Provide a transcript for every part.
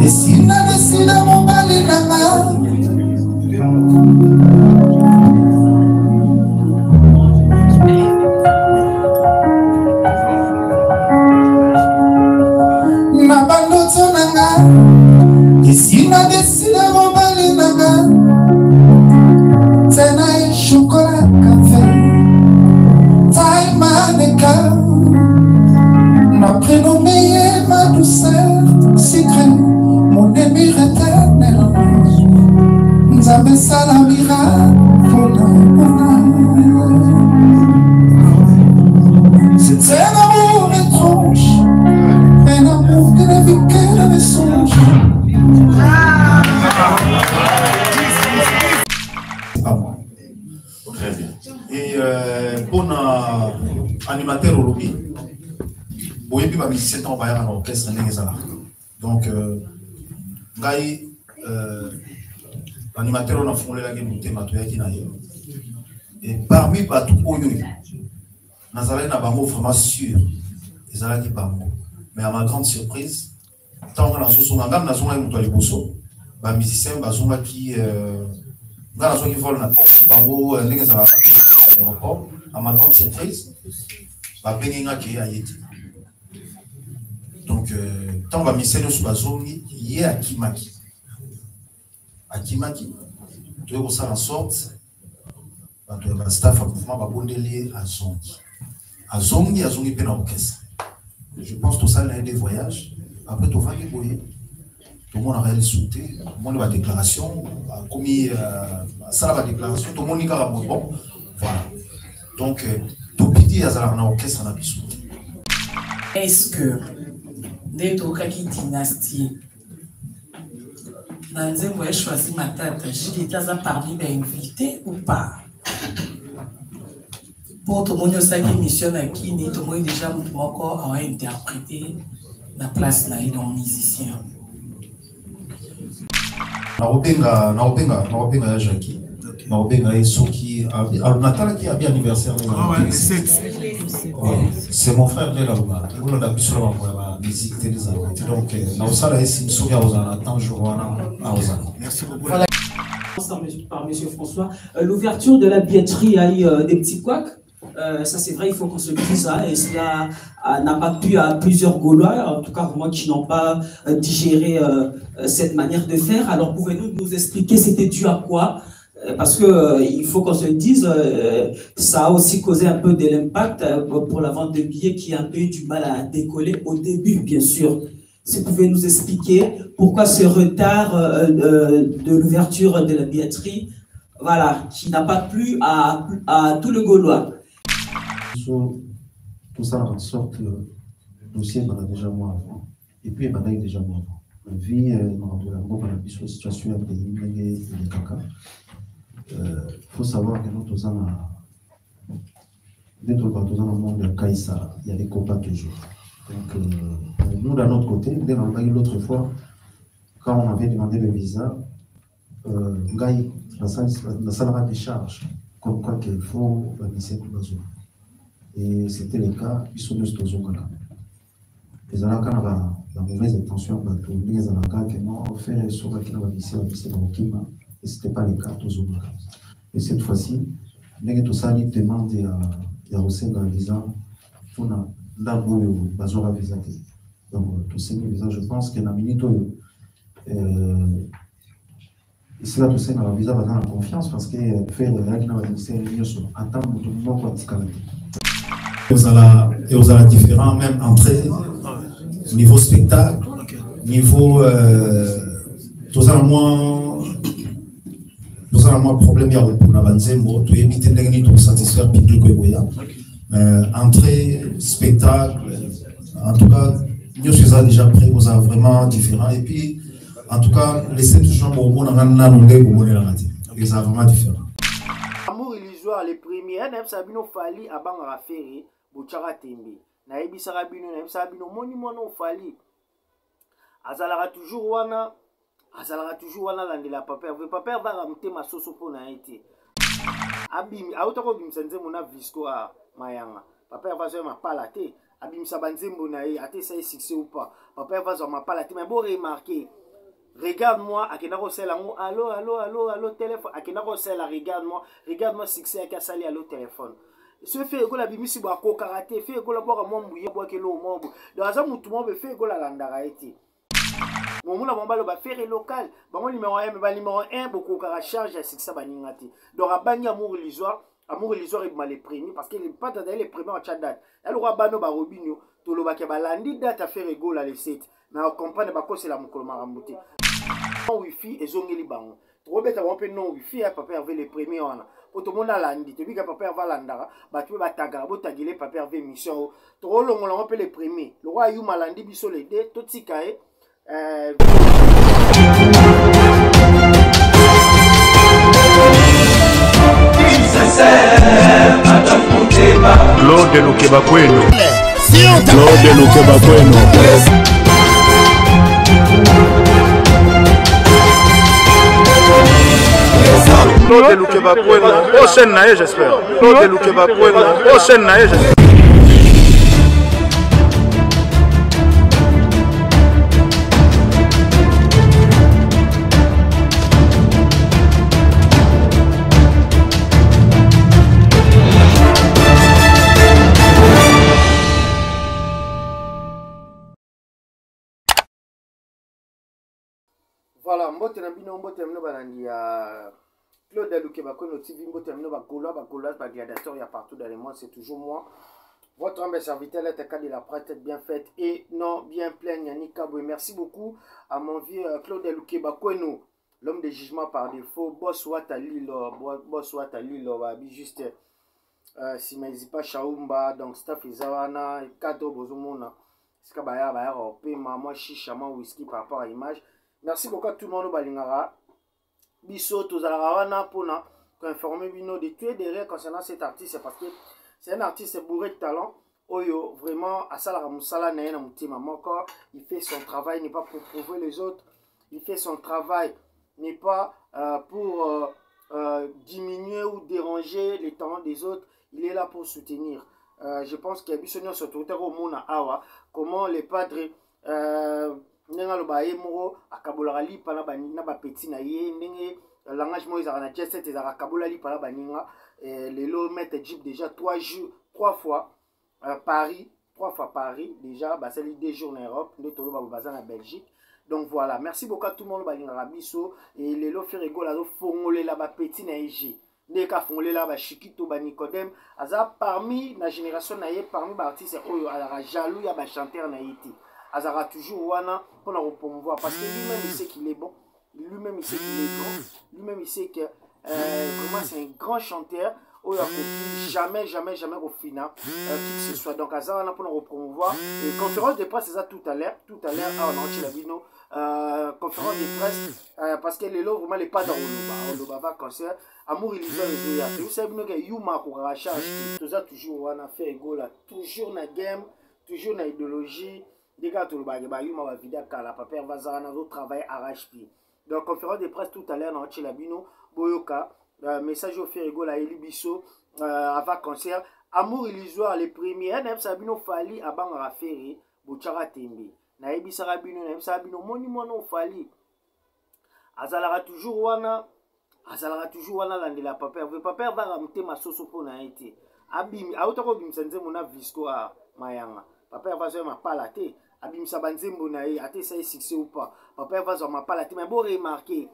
Et si n'a décidé mon balai nanga na bandoto nanga. Et si n'a décidé mon balai nanga tena chocolat café taille maneka m'a prénommé ma douceur secret mon ami éternel nous avons salamira c'est un amour étrange un amour qui ne vit que dans les songes. Très bien. Et pour animateur au lobby, vous avez mis 17 ans à l'orchestre. Donc, l'animateur on a fondé la game et parmi Batou Oyo, Nazaré n'a pas mot vraiment sûr. Ils ont dit pas mot. Mais à ma grande surprise, tant qu'on a son gamme, n'a pas eu les bousseaux. Les musiciens, qui volent à l'aéroport, à ma grande surprise, donc, tant que musiciens sont bazongi, il y a Akimaki. Akimaki, tu es ça en sorte, le staff a mouvement va bondelier à Zongi. À Zongi, peine orchestre. Je pense que tout ça, il y a des voyages. Après, tout va les boyer. Tout le monde a réalisé, tout le monde a déclaration, a commis ça la déclaration, tout le monde a bon. Voilà. Donc, tout petit, il y a un orchestre en abissou. Est-ce que, dès que tu dynastie, dans un voyage choisi ma tête, j'ai été parmi les invités ou pas? Pour tout le monde, ça qui mission qui n'est tout le monde déjà encore à interpréter la place là et dans musicien. Naobenga Jackie. Naobenga Soki. Natala qui a bien anniversaire. C'est mon frère Lélaouna. Il a pu sur la musique télévisée. Donc, Naosala est une souris à Ozana. Tant Joana à Ozana. Merci beaucoup. Par M. François. L'ouverture de la billetterie a eu des petits couacs. Ça c'est vrai, il faut qu'on se dise ça, et cela n'a pas plu à plusieurs Gaulois, en tout cas moi qui n'ont pas digéré cette manière de faire. Alors pouvez-vous nous expliquer c'était dû à quoi? Parce que il faut qu'on se dise, ça a aussi causé un peu de l'impact pour la vente de billets qui a un peu eu du mal à décoller au début, bien sûr. Si vous pouvez nous expliquer pourquoi ce retard de l'ouverture de la billetterie, voilà, qui n'a pas plu à tout le Gaulois. Tout ça en sorte que le dossier m'a déjà moi avant. Et puis il m'a déjà moi avant. La vie, dans la situation à pays, il caca. Faut savoir que nous, tous en dès que nous dans le monde de Kaïsa, il y a des combats toujours. Donc, nous, d'un autre côté, dès l'autre fois, quand on avait demandé le visa, la salle des charges, comme quoi qu'il faut laisser le besoin. Et c'était le cas, ils sont tous aux Zongala. Les Alaka, la mauvaise intention, les Alaka, qui m'ont offert sur la qui n'avait vissé dans le climat, et ce n'était pas le cas aux Zongala. Et cette fois-ci, tout ça, ils demandent à Rosenga visa, pour d'abord, Bazora visa. Donc, tout ça, je pense qu'il y a un minute. Et c'est là tout ça, le visa va dans la confiance parce que faire la qui n'a pas vissé, attendre tout le monde pour discuter. Et vous avez différents, même entrée, niveau spectacle, niveau. Tous à moins problème, il y a pour avancer, pour éviter de satisfaire le public. Entrée, spectacle, en tout cas, nous sommes déjà prêts, vous avez vraiment différents. Et puis, en tout cas, laissez toujours au monde en allant dans le monde, ils sont vraiment différents. Amour illusoire, les premiers, n'aime Sabino Fali, à Bangara Ferry. Bouchara Tembe, Naebi Sarabino, Naebi Sarabino, monument Fali. Azalara toujours wana landela papa. Le papa va ramener ma sauce pour naïti. Abimi, autako bimsenze mona visco à Mayanga. Papa va se ma palate. abimisa banzembo na ye ate ça succès ou pas papa va zo mapala te mais bon remarquer regarde-moi akenda ko sela ngo allo téléphone akenda ko sela regarde-moi succès aka sali allo téléphone ce fait ekola bimisi ba ko karaté fait ekola boka mombu ye boka lo mombu dans za mutu mo be fait ekola landara ete mon moula mon balo ba faire local bango numéro 1 mais ba numéro 1 beaucoup kara charge ya succès baningati donc abani amour illusoire et mal les premiers parce que les pas dans les premiers en chat date elle roi bano ba robinio to lo ba ke ba landi date à faire ego la les 7 mais on comprend ba ko c'est la mukolo marambuté wifi ezongeli bango trop bête on peut non wifi papa avait les premiers on pour tout le monde landi te bika papa va landara ba tu ba tagara bo tagile papa avait mission trop long on peut les premiers le roi yu malandi biso les deux tout tikae Claude Lukeba Kweno. Claude Lukeba Kweno. Claude Lukeba Kweno. Prochaine naïe j'espère. Claude Lukeba Kweno. Prochaine naïe j'espère. Voilà, mbote na bino mbote mno balandi ya Claude Lukeba Kweno TV mbote mno ba Gaulois ba gladiateurs il y a partout dans le monde, c'est toujours moi. Votre humble serviteur l'être de la pratique bien faite et non bien pleine Yannick Kaboué. Merci beaucoup à mon vieux Claude Lukeba Kweno, l'homme de jugement par défaut, boss Watali lo babi juste si mais pas Chaumba donc staff Izawana cadeau bozomona. C'est ka ba pema moi chicha moi whisky par rapport à image. Merci beaucoup à tout le monde balingara. Biso tozalarawana pona informer bino de tuer derrière concernant cet artiste parce que c'est un artiste bourré de talent. Oyo vraiment asala musala na yena mutima moko, il fait son travail n'est pas pour prouver les autres, il fait son travail n'est pas pour diminuer ou déranger les talents des autres, il est là pour soutenir. Je pense que bisonyo surtout au mona awa comment les padres nenga loba ye moko akabola lipa na banina ba petit na ye ndenge langage mo ezaka na jet set ezaka kabola lipa na baninga lelo mettre jeep déjà 3 fois Paris déjà bah c'est 2 jours en Europe nde tolo ba baza na Belgique. Donc voilà, merci beaucoup à tout le monde balinga biso et lelo faire rigolo azo fongolela ba petit na EG nde ka fongolela ba Chikito ba Nicodème aza parmi la génération na ye parmi ba artistes oyo ala jaloux ya ba chanteur na yiti azara toujours wana pour la promouvoir parce que lui-même il sait qu'il est bon, lui-même il sait qu'il est grand, lui-même il sait que vraiment c'est un grand chanteur où il a jamais au final qui que ce soit. Donc azara wana pour la promouvoir et conférence de presse c'est ça tout à l'heure on a la vino conférence de presse parce que les lots vraiment les pas dans le va concert amour illusoire et vous savez que Yuma pour rachat tout ça toujours wana fait ego là toujours na game toujours na idéologie. Des gars, tout le bagage, Yuma va vider la papa va zana d'autres travail arrache-pied. Donc, conférence de presse tout à l'heure, dans Chilabino, Boyoka, message au Ferrigo, la Elibiso, avant concert, amour illusoire, les premiers, Naïb Sabino Fali, à Bangara Ferry, Bouchara Tembe. Naïb Sabino, monument Fali. Azalara toujours wana, l'ande la papa. Le papa va ramener ma sauce pour naïté. Abim, a autant que bimsenze mona visco à Mayanga. Papa va se ma palate. Abimsa banzembo na ye ate ça succès ou pas papa va zo ma palate mais bon remarquer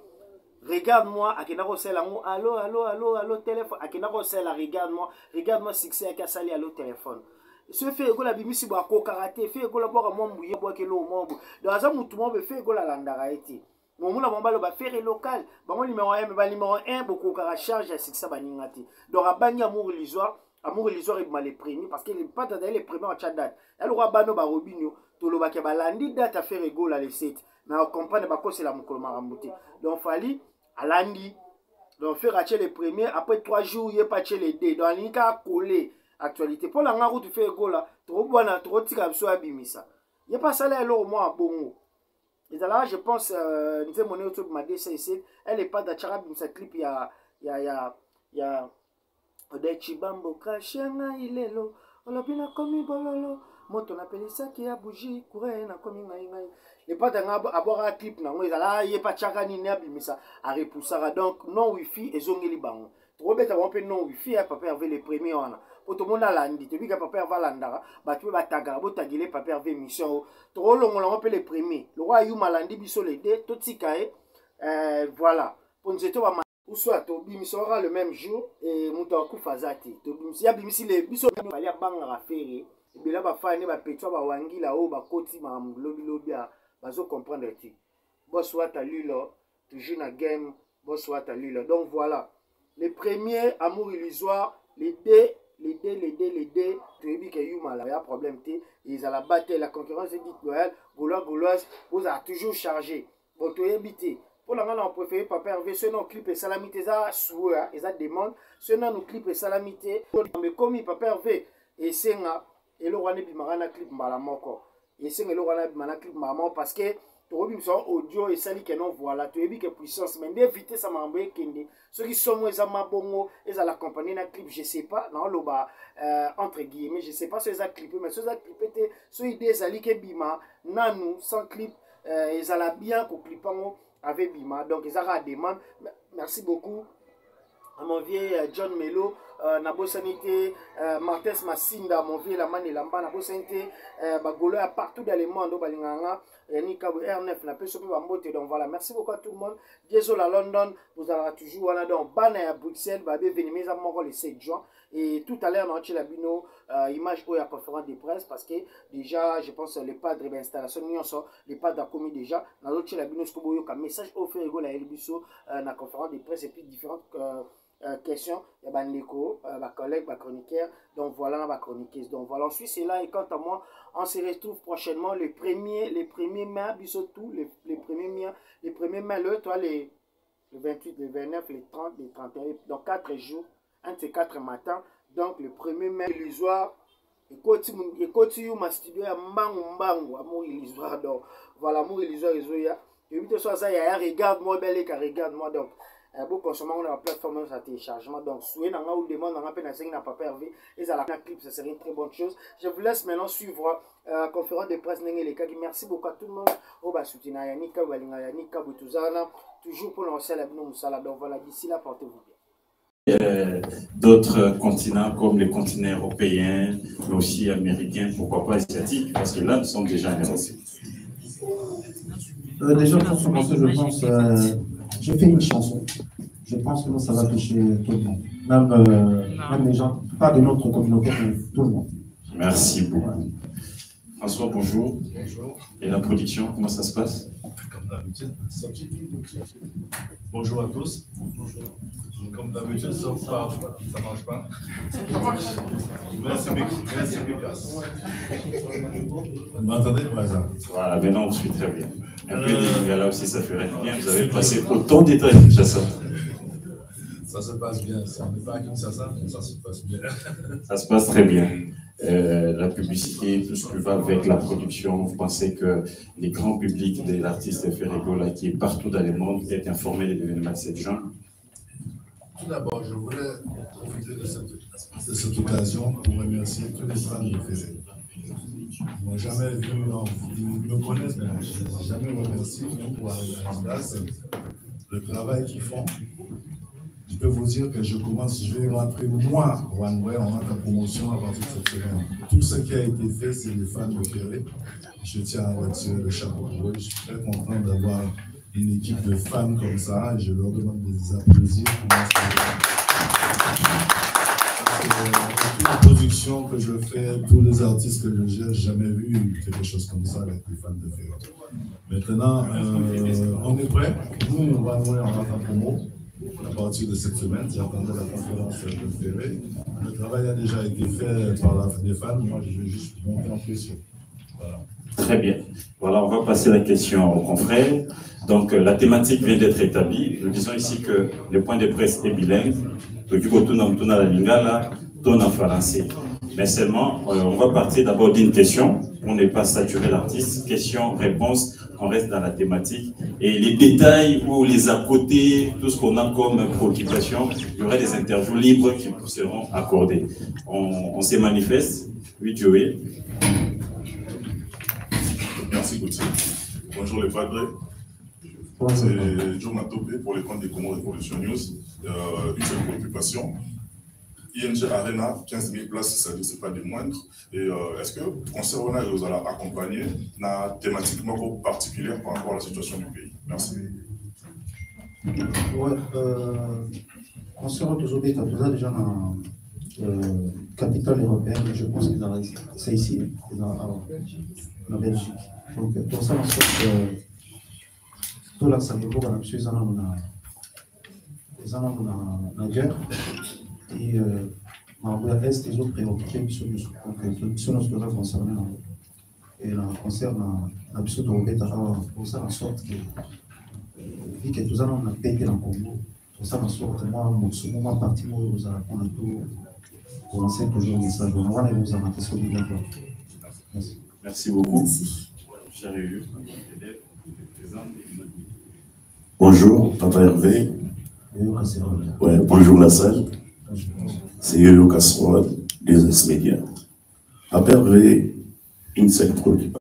regarde-moi akena ko sela ngo allo téléphone akena ko sela regarde-moi succès aka sali allo téléphone ce fait ko la bimisi ba ko karaté fait ko la boka mombu ye boka lo mombu dans za mutu mo be fait ko la landara ete mon moula mon balo ba faire local bango numéro 1 mais ba numéro 1 beaucoup kara charge ya succès baningati donc abani amour illusoire et mal les premiers parce que les pas dans les premiers en chat date elle roi bano ba robinio to lo ba ke ba landi date à faire ego la les 7 mais on comprend pas que c'est la mukolo marambuté donc fali alandi donc faire acheter les premiers après 3 jours il pas acheter les deux donc l'inka coller actualité pour la ngaro tu fais ego là trop bona trop tika biso abimisa il pas ça là alors moi bongo et là je pense nous mon YouTube m'a dit ça ici elle est pas d'achara bimisa clip il y a de chibambo kashanga ilelo olopina komi bololo moto napelisaki ya bougie courant na komi ngai les pas d'anga avoir un clip na ngo ezala ye pa chaka ni abimisa a repoussara donc non wifi ezongeli bango trop bête avoir pe non wifi ya papa avait les premiers wana pour tout monde landi te bika papa va landara ba tu ba tagara bo tagile papa avait mission trop longola on peut les premiers le roi yu malandi biso les deux tout sikae voilà pour nous eto ba ou soit to bimisora le même jour et muto ku fazati to bimisi ya bimisi les biso bali ya banga rafere et là ba fa ne ba petwa ba wangi la o ba koti ma lobi bazo comprendre ti boss wata lilo toujours na game boss wata lilo donc voilà les premiers amour illusoire les deux tu dis que yuma là y a problème ti ils à la bataille la concurrence est dite loyale gauloise vous a toujours chargé bon tu éviter pour la on préfère pas perdre ce non clip et salamité ça souhait et ça demande ce non clip et salamité mais comme il pas perdre et senga et le roi ne bimara clip mbala moko et c'est le roi na clip maman parce que to bi so audio et sali que non voilà tu ebi que puissance mais d'éviter ça m'embêter kende ceux qui sont moi ça mabongo et ça la compagnie na clip je sais pas non loba entre guillemets je sais pas ce ça clip mais ce ça clipé ce idée sali que bima nanu sans clip et ça la bien ko clipango avec bima donc ils a demande merci beaucoup à mon vieux John Melo Nabo Sanité Martes Massinda mon vieux la man et lamba Nabo Sanité bagolo à partout dans le monde balinganga Nika R9 na peso ba mbote donc voilà merci beaucoup à tout le monde désolé à London vous allez toujours on a donc ban à Bruxelles ba venir mes amours le 7 juin et tout à l'heure on a la bino image pour la conférence de presse parce que déjà je pense les padres d'installation les padres commis déjà na l'autre la bino skoboyo ka message offert ego la elbiso na conférence de presse et puis différentes questions il y a Nico ma collègue ma chroniqueur donc voilà ma chroniqueuse donc voilà ensuite c'est là et quant à moi on se retrouve prochainement les premiers mai bisotou les premiers mai le 28 le 29 le 30 le 31 dans 4 jours un de ces 4 matins donc le 1er mai illusoire et continue ma studio ya mbangu amour illusoire donc voilà amour illusoire ezoya et puis ça ya regarde moi belle car regarde moi donc beaucoup consommer on a la plateforme de téléchargement donc souhait n'a ou demande n'a pas n'a pas perdu et ça la clip ça serait une très bonne chose je vous laisse maintenant suivre conférence de presse n'engé les kaki merci beaucoup à tout le monde au bas soutenir Yanika Walinga Yanika Butuzana toujours pour lancer la bino musala donc voilà d'ici là portez-vous bien. D'autres continents comme les continents européens mais aussi américains pourquoi pas asiatiques parce que là nous sommes déjà intéressés. Déjà pour commencer je pense je fais une chanson. Je pense que ça va toucher tout le monde. Même les gens, pas de notre communauté, mais tout le monde. Merci beaucoup. François, bonjour. Bonjour. Et la production, comment ça se passe? Comme d'habitude. Bonjour à tous. Bonjour. Comme d'habitude, ça ne marche pas. Merci efficace. Vous m'entendez? Voilà, maintenant on suit très bien. Un peu de là aussi, ça ferait bien. Vous avez passé autant de détails, Kinshasa. Ça se passe bien. Ça n'est pas à Kinshasa, mais ça se passe bien. Ça se passe très bien. La publicité, tout ce qui va avec la production, vous pensez que les grands publics de l'artiste Ferrego, là, qui est partout dans le monde, est informé des événements de cette genre? Tout d'abord, je voulais profiter de cette occasion pour remercier tous les fans de Ferrego. Ils n'ont jamais vu, ils me connaissent, mais je n'ai jamais remercié pour arriver à la place. Le travail qu'ils font. Je peux vous dire que je vais rentrer moi, One-Way, en tant que promotion à partir de cette semaine. Tout ce qui a été fait, c'est les fans de Ferré. Je tiens à retirer le chapeau pour eux. Je suis très content d'avoir une équipe de fans comme ça. Je leur demande des applaudissements. Toute la production que je fais, tous les artistes que je gère, jamais vu quelque chose comme ça avec les fans de Ferré. Maintenant, on est prêt. Nous, on va en tant que promo. À partir de cette semaine, j'attendais la conférence de Ferré. Le travail a déjà été fait par les fans. Moi, je vais juste monter en pression. Voilà. Très bien. Voilà, on va passer la question aux confrères. Donc, la thématique vient d'être établie. Nous disons ici que le point de presse est bilingue. Donc, on a la lingala, on en français. Mais seulement, on va partir d'abord d'une question. On n'est pas saturé l'artiste. Question, réponse. On reste dans la thématique et les détails ou les à côté, tout ce qu'on a comme préoccupation, il y aura des interviews libres qui seront accordées. On se manifeste. Oui, Joey. Merci Gauthier. Bonjour les padres. C'est Joe Matopé pour les comptes des Congo Révolution News. Une seule préoccupation. ING Arena, 15 000 places, ça ne c'est pas des moindres. Et est-ce que concernant vous allez accompagner une thématiquement particulière par rapport à la situation du pays? Merci. Ouais, concernant aujourd'hui, tu as déjà dans capitale européenne, je pense que c'est ici, dans la Belgique. Donc, pour ça, en fait, tout là, ça dépend de la monsieur, ils en ont la guerre. Et en reste, ils ont préoccupé sur nos projets concernés. Et là, concerne la mission de Robert, pour ça, en sorte que, vu que tout ça, on a pété dans le Congo, pour ça, en sorte, moi, ce moment parti, on a tout commencé toujours le message. On va vous en appeler sur le. Merci beaucoup. Cher Élu. Bonjour, Papa Hervé. Ouais, bonjour la salle. C'est Yoyo Casserole des ex-médias. Papa Hervé, une seule préoccupation,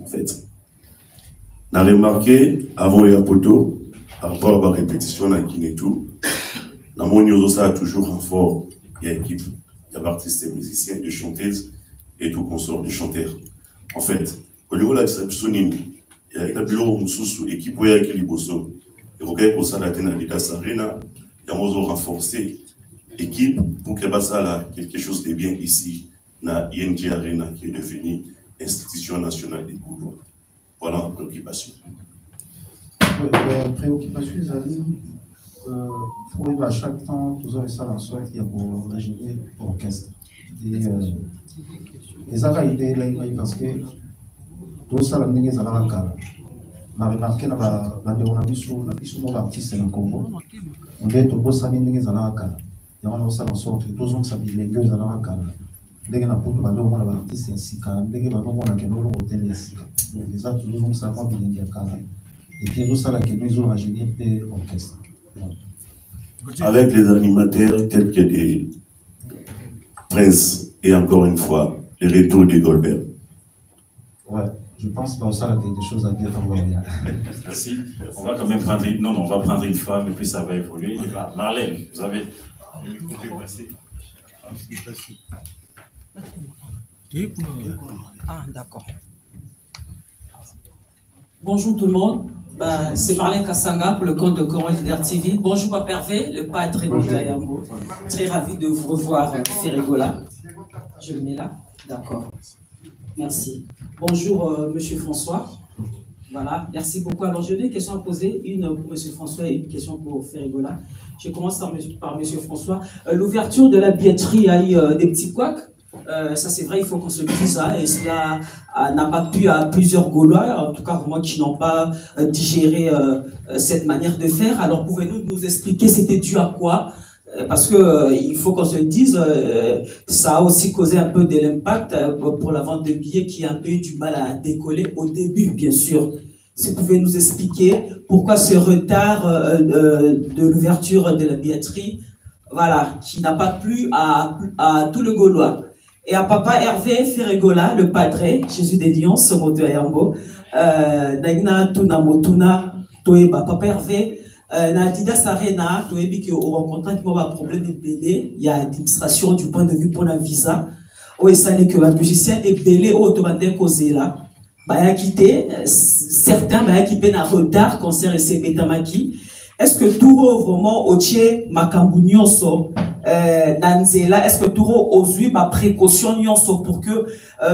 en fait. On a remarqué, avant les apotos, par rapport à la répétition dans Guinée tout, dans mon news, ça a toujours un fort, il y a équipe, il y a artistes et musiciens, des chanteuses et tout consort, des chanteurs. En fait, au niveau de la distribution, il y a un bureau sous l'équipe où il y a l'équilibre. Et vous voyez pour ça, la Ténadidas Arena, il y a renforcé l'équipe pour qu'il y ait quelque chose de bien ici, dans ING Arena, qui est devenue institution nationale des Goulois. Voilà la préoccupation. La préoccupation, c'est à chaque temps, tout ça, en sorte, il y a pour régler l'orchestre. Les arrêtés, là, parce que tout ça, les arrêtés, on a remarqué que les artistes dans le Congo, on dit que tout ça, les arrêtés, il y a en sorte que tout ça, les arrêtés, dès que nous avons un artiste ainsi, dès que nous avons un hôtel ainsi, les artistes nous savons bien qu'il y a et puis nous savons que nous avons un orchestre. Avec les animateurs tels que des Prince et encore une fois, les retours de Goldberg. Ouais, je pense que ça a des choses à dire. Merci. On va quand même prendre on va prendre une femme et puis ça va évoluer. Marlène, vous avez une confirmation. Ah, d'accord. Bonjour tout le monde. C'est Marlène Kassanga pour le compte de Congo Leader TV. Bonjour Papa Hervé, le padre Moukaïambo. Très ravi de vous revoir, Ferregola. Je le mets là. D'accord. Merci. Bonjour Monsieur François. Voilà, merci beaucoup. Alors j'ai deux questions à poser, une pour Monsieur François et une question pour Ferregola. Je commence par Monsieur François. L'ouverture de la billetterie a eu des petits couacs. Ça c'est vrai, il faut qu'on se le dise, et cela n'a pas plu à plusieurs Gaulois, en tout cas pour moi qui n'ont pas digéré cette manière de faire. Alors pouvez-vous nous expliquer c'était dû à quoi? Parce qu'il faut qu'on se le dise, ça a aussi causé un peu de l'impact pour la vente de billets qui a un peu eu du mal à décoller au début, bien sûr. Si vous pouvez nous expliquer pourquoi ce retard de l'ouverture de la billetterie, voilà, qui n'a pas plu à tout le Gaulois. Et à Papa Hervé Ferregola, le padre, Jésus des Lions, ce mot de Ayambo, Nagna Tuna Motuna, Toeba, Papa Hervé, Nadidas Arena, Toebi qui au rencontrant qui m'a un problème de belé, il y a administration du point de vue pour la visa, où il s'agit que le musicien est belé au Tobandé causé là, bah quitté, certains bah qui peine à retard concert et c'est Betamaki. Est-ce que Touro vraiment au Tché Makambunyoso Nanzela, est-ce que Touro osui ma précaution nyonso pour que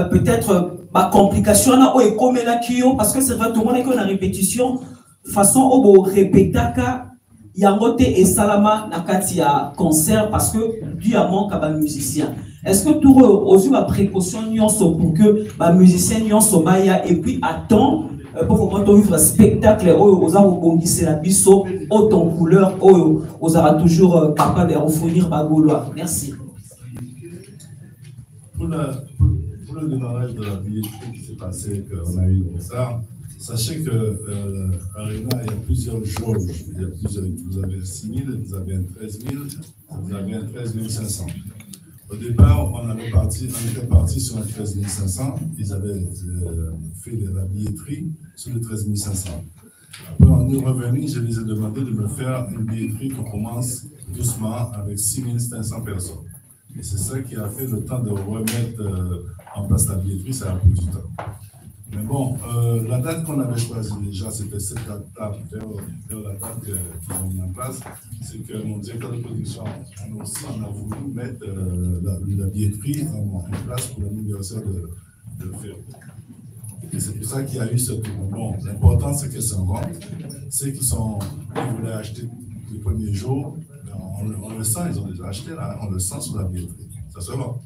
peut-être ma complication là ou est comme la kio parce que c'est vrai tout le monde est la répétition façon au répétaka yangote et salama nakati ya concert parce que du a manque à musicien. Est-ce que Touro osui ma précaution nyonso pour que ma musicien nyonso baya et puis attend pour vraiment vivre un spectacle aux arts la biso autant couleur aux arts toujours capable de refournir ma Gaulois. Merci. Pour le démarrage de la billetterie qui s'est passé, qu'on a eu comme ça, sachez que Arena, il y a plusieurs jauges. Vous avez 6 000, vous avez un 13 000, vous avez un 13 500. Au départ, on était parti sur un 13 500. Ils avaient fait de la billetterie sur le 13 500. Après, on est revenu, je les ai demandé de me faire une billetterie qui commence doucement avec 6 500 personnes. Et c'est ça qui a fait le temps de remettre en place la billetterie, ça a pris du temps. Mais bon, la date qu'on avait choisie déjà, c'était cette date-là, la date qu'ils ont mis en place, c'est que mon directeur de production, on a voulu mettre la billetterie en place pour l'anniversaire de Ferro. Et c'est pour ça qu'il y a eu ce tour. Bon, l'important, c'est que ça rentre. Ceux qui voulaient acheter les premiers jours, on le sent, ils ont déjà acheté, là, on le sent sur la billetterie. Ça se vend.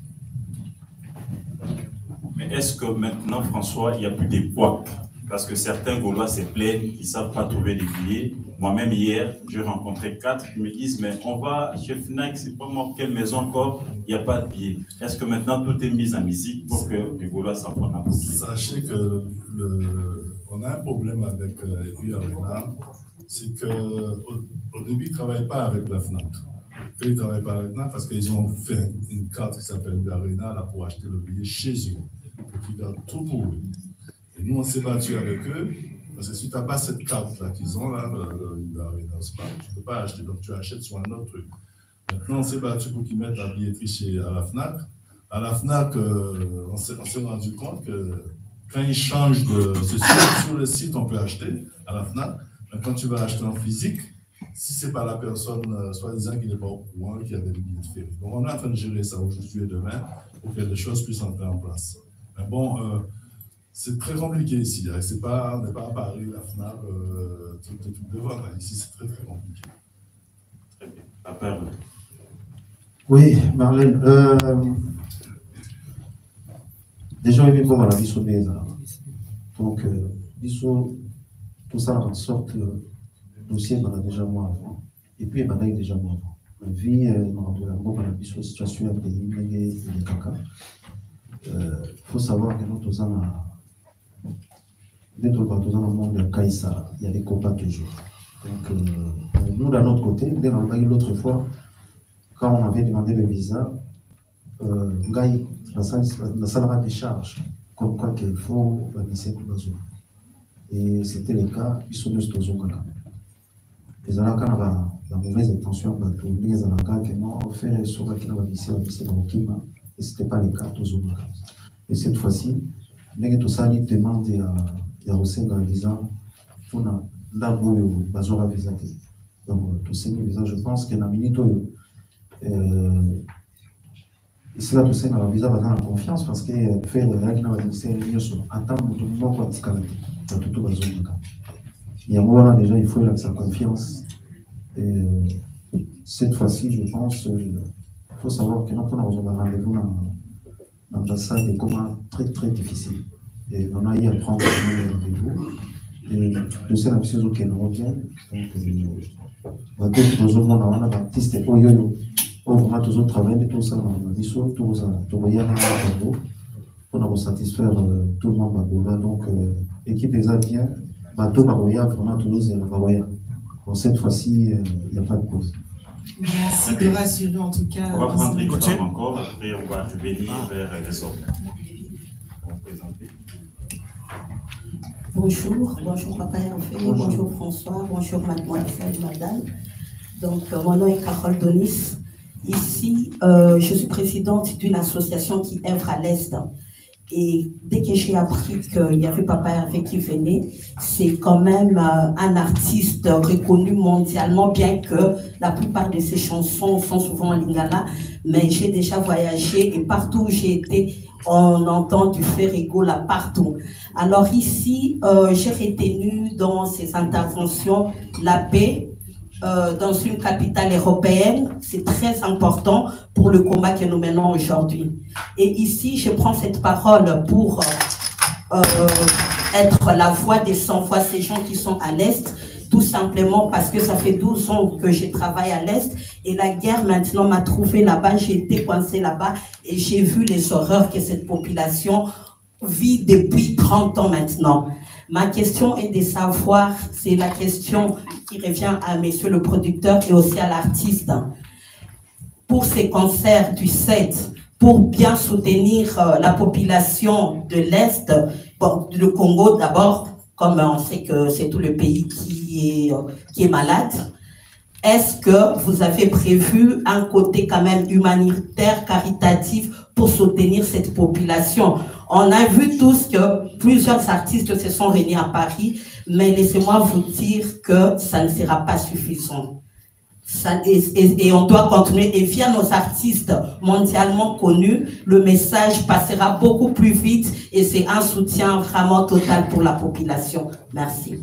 Mais est-ce que maintenant, François, il n'y a plus des couacs? Parce que certains Gaulois se plaignent, ils ne savent pas trouver des billets. Moi-même, hier, j'ai rencontré 4 qui me disent, mais on va chez Fnac, c'est pas moi, quelle maison encore, il n'y a pas de billets. Est-ce que maintenant, tout est mis en musique pour que les Gaulois s'en prennent un peu? Sachez que on a un problème avec UARENA, c'est qu'au début, ils ne travaillent pas avec la Fnac. Ils ne travaillent pas avec la Fnac parce qu'ils ont fait une carte qui s'appelle UARENA pour acheter le billet chez eux. Qui gardent tout pour eux. Et nous, on s'est battu avec eux, parce que si tu n'as pas cette carte-là qu'ils ont, là, tu ne peux pas acheter, donc tu achètes sur un autre truc. Maintenant, on s'est battu pour qu'ils mettent la billetterie à la FNAC. À la FNAC, on s'est rendu compte que quand ils changent sur le site, on peut acheter à la FNAC, mais quand tu vas acheter en physique, si ce n'est pas la personne, soi-disant qui n'est pas au courant, qui avait le billet de ferry. Donc, on est en train de gérer ça aujourd'hui et demain pour que les choses puissent entrer en place. Mais bon, c'est très compliqué ici. On n'est pas à Paris, la FNAC, tout devant. Ici, c'est très, très compliqué. Très bien. Après, oui, Marlène. Déjà, il y a bon à la Bissau des Arts. Donc, Bissau, tout ça en sorte, le dossier, on a déjà moi avant. Et puis, on a déjà moi avant. La vie, on a la Bissau, situation à pays, mais caca. Il faut savoir que nous sommes dans le monde de Kaïsa, il y a des copains toujours. Donc, nous, d'un autre côté, dès l'autre fois, quand on avait demandé le visa, la salle des charges, comme quoi qu'il faut baisser pour nous. Et c'était le cas, ils sont tous aux là. Les Alaka la mauvaise intention, les Alaka qui m'ont offert sur la qui n'a pas baissé dans le climat. Et ce n'était pas le cas tous aux. Et cette fois-ci, tout ça, il demande à recevoir un visa pour d'abord bazora visa. Donc, tout ces visa, je pense que la minute ici là, tout ça, le visa va dans la confiance parce que faire le règle va dire attendre tout le monde pour escalader. Tout bazora. Il y a un moment déjà, il faut sa confiance. Et cette fois-ci, je pense. Il faut savoir que nous avons un rendez-vous dans l'ambassade des communs très très difficile. Et on a eu à prendre le rendez-vous. Et je sais la chose auquel on revient. Donc, nous avons un artiste et Oyoyo. On va toujours travailler tout ça dans la vie, tout ça, tout rien pour satisfaire tout le monde. Donc, l'équipe des Indiens, bateau Baroya, vraiment Toulouse et Baroya. Bon, cette fois-ci, il n'y a pas de cause. Merci de rassurer en tout cas. On va prendre les questions encore, après on va revenir vers les autres. Bonjour Papa Hervé, bonjour François, bonjour mademoiselle, madame. Donc mon nom est Carole Donis. Ici, je suis présidente d'une association qui œuvre à l'Est. Et dès que j'ai appris qu'il y avait Papa Hervé qui venait, c'est quand même un artiste reconnu mondialement, bien que la plupart de ses chansons sont souvent en lingala. Mais j'ai déjà voyagé et partout où j'ai été, on entend du Ferrigo là partout. Alors ici, j'ai retenu dans ces interventions la paix dans une capitale européenne. C'est très important pour le combat que nous menons aujourd'hui. Et ici, je prends cette parole pour être la voix des sans-voix, ces gens qui sont à l'Est, tout simplement parce que ça fait 12 ans que je travaille à l'Est et la guerre maintenant m'a trouvé là-bas, j'ai été coincée là-bas et j'ai vu les horreurs que cette population vit depuis 30 ans maintenant. Ma question est de savoir, c'est la question qui revient à monsieur le producteur et aussi à l'artiste. Pour ces concerts du 7, pour bien soutenir la population de l'Est, bon, le Congo d'abord, comme on sait que c'est tout le pays qui est malade. Est-ce que vous avez prévu un côté quand même humanitaire, caritatif pour soutenir cette population? On a vu tous que plusieurs artistes se sont réunis à Paris, mais laissez-moi vous dire que ça ne sera pas suffisant. Et on doit continuer. Et via nos artistes mondialement connus, le message passera beaucoup plus vite et c'est un soutien vraiment total pour la population. Merci.